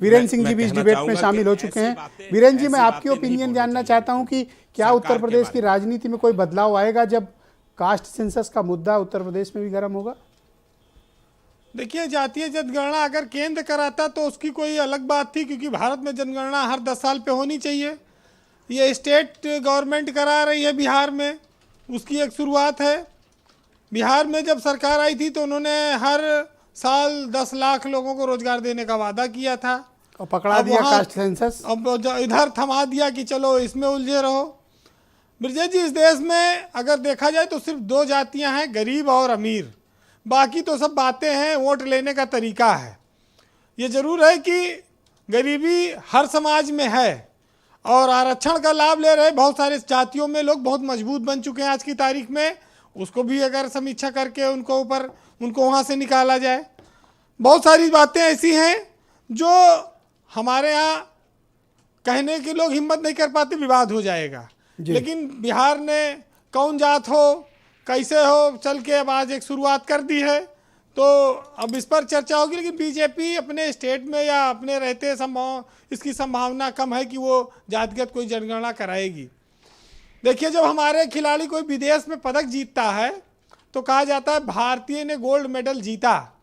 वीरेंद्र सिंह जी भी इस डिबेट में शामिल हो चुके हैं। वीरेंद्र जी, मैं आपकी ओपिनियन जानना चाहता हूं कि क्या उत्तर प्रदेश की राजनीति में कोई बदलाव आएगा जब कास्ट सेंसस का मुद्दा उत्तर प्रदेश में भी गर्म होगा? देखिए, जातीय जनगणना अगर केंद्र कराता तो उसकी कोई अलग बात थी, क्योंकि भारत में जनगणना हर 10 साल पे होनी चाहिए। ये स्टेट गवर्नमेंट करा रही है बिहार में, उसकी एक शुरुआत है। बिहार में जब सरकार आई थी तो उन्होंने हर साल 10 लाख लोगों को रोजगार देने का वादा किया था और पकड़ा दिया कास्ट सेंसस। अब इधर थमा दिया कि चलो इसमें उलझे रहो। ब्रजेश जी, इस देश में अगर देखा जाए तो सिर्फ 2 जातियां हैं, गरीब और अमीर। बाकी तो सब बातें हैं, वोट लेने का तरीका है। ये जरूर है कि गरीबी हर समाज में है और आरक्षण का लाभ ले रहे बहुत सारे जातियों में लोग बहुत मजबूत बन चुके हैं आज की तारीख में। उसको भी अगर समीक्षा करके उनको वहाँ से निकाला जाए। बहुत सारी बातें ऐसी हैं जो हमारे यहाँ कहने के लोग हिम्मत नहीं कर पाते, विवाद हो जाएगा। लेकिन बिहार ने कौन जात हो कैसे हो चल के अब आज एक शुरुआत कर दी है, तो अब इस पर चर्चा होगी। लेकिन बीजेपी अपने स्टेट में या अपने रहते इसकी संभावना कम है कि वो जातिगत कोई जनगणना कराएगी। देखिए, जब हमारे खिलाड़ी कोई विदेश में पदक जीतता है तो कहा जाता है भारतीय ने गोल्ड मेडल जीता।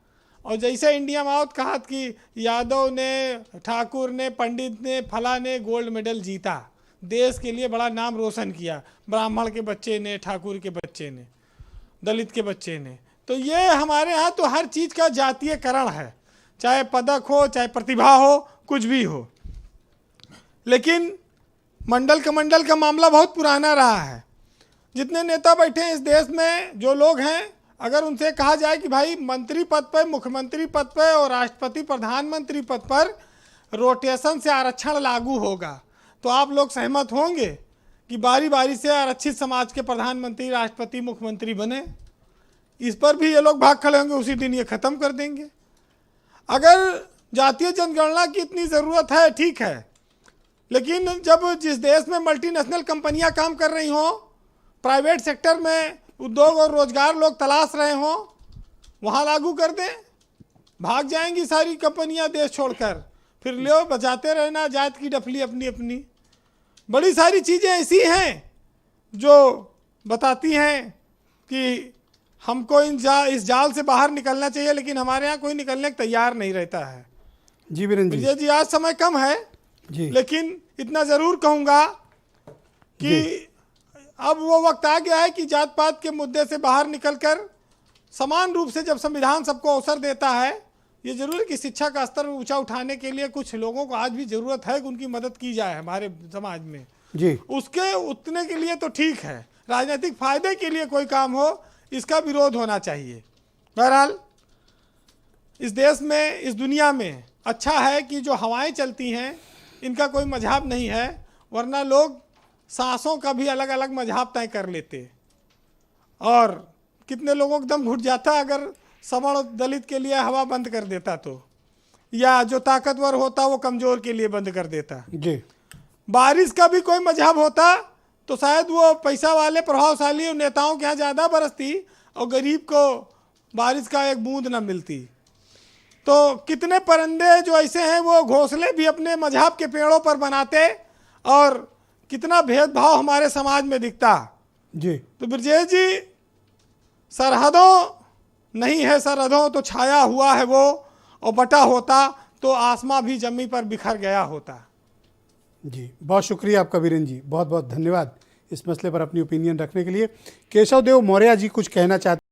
और जैसे इंडिया में आओ कहा कि यादव ने, ठाकुर ने, पंडित ने, फला ने गोल्ड मेडल जीता, देश के लिए बड़ा नाम रोशन किया। ब्राह्मण के बच्चे ने, ठाकुर के बच्चे ने, दलित के बच्चे ने। तो ये हमारे यहाँ तो हर चीज़ का जातीयकरण है, चाहे पदक हो, चाहे प्रतिभा हो, कुछ भी हो। लेकिन मंडल का मामला बहुत पुराना रहा है। जितने नेता बैठे हैं इस देश में, जो लोग हैं, अगर उनसे कहा जाए कि भाई मंत्री पद पर, मुख्यमंत्री पद पर और राष्ट्रपति प्रधानमंत्री पद पर रोटेशन से आरक्षण लागू होगा, तो आप लोग सहमत होंगे कि बारी बारी से आरक्षित समाज के प्रधानमंत्री, राष्ट्रपति, मुख्यमंत्री बने? इस पर भी ये लोग भाग खड़े होंगे, उसी दिन ये ख़त्म कर देंगे। अगर जातीय जनगणना की इतनी ज़रूरत है, ठीक है, लेकिन जब जिस देश में मल्टीनेशनल कंपनियां काम कर रही हों, प्राइवेट सेक्टर में उद्योग और रोजगार लोग तलाश रहे हों, वहाँ लागू कर दें। भाग जाएंगी सारी कंपनियां देश छोड़कर, फिर लो बजाते रहना जात की डफली अपनी अपनी। बड़ी सारी चीज़ें ऐसी हैं जो बताती हैं कि हमको इस जाल से बाहर निकलना चाहिए, लेकिन हमारे यहाँ कोई निकलने को तैयार नहीं रहता है। जी वीरेंद्र जी, आज समय कम है जी, लेकिन इतना ज़रूर कहूँगा कि अब वो वक्त आ गया है कि जात पात के मुद्दे से बाहर निकलकर समान रूप से जब संविधान सबको अवसर देता है, ये जरूर है कि शिक्षा का स्तर ऊंचा उठाने के लिए कुछ लोगों को आज भी ज़रूरत है कि उनकी मदद की जाए हमारे समाज में जी। उसके उतने के लिए तो ठीक है, राजनीतिक फायदे के लिए कोई काम हो, इसका विरोध होना चाहिए। बहरहाल इस देश में, इस दुनिया में अच्छा है कि जो हवाएं चलती हैं इनका कोई मजहब नहीं है, वरना लोग सांसों का भी अलग अलग मजहब तय कर लेते और कितने लोगों को दम घुट जाता अगर सवर्ण दलित के लिए हवा बंद कर देता तो, या जो ताकतवर होता वो कमज़ोर के लिए बंद कर देता जी। बारिश का भी कोई मजहब होता तो शायद वो पैसा वाले प्रभावशाली नेताओं के यहाँ ज़्यादा बरसती और गरीब को बारिश का एक बूंद ना मिलती। तो कितने परिंदे जो ऐसे हैं वो घोंसले भी अपने मजहब के पेड़ों पर बनाते और कितना भेदभाव हमारे समाज में दिखता जी। तो ब्रजेश जी, सरहदों नहीं है सरहदों तो छाया हुआ है वो, और बटा होता तो आसमां भी जमीन पर बिखर गया होता। जी, बहुत शुक्रिया आपका वीरेंद्र जी, बहुत बहुत धन्यवाद इस मसले पर अपनी ओपिनियन रखने के लिए। केशव देव मौर्य जी कुछ कहना चाहते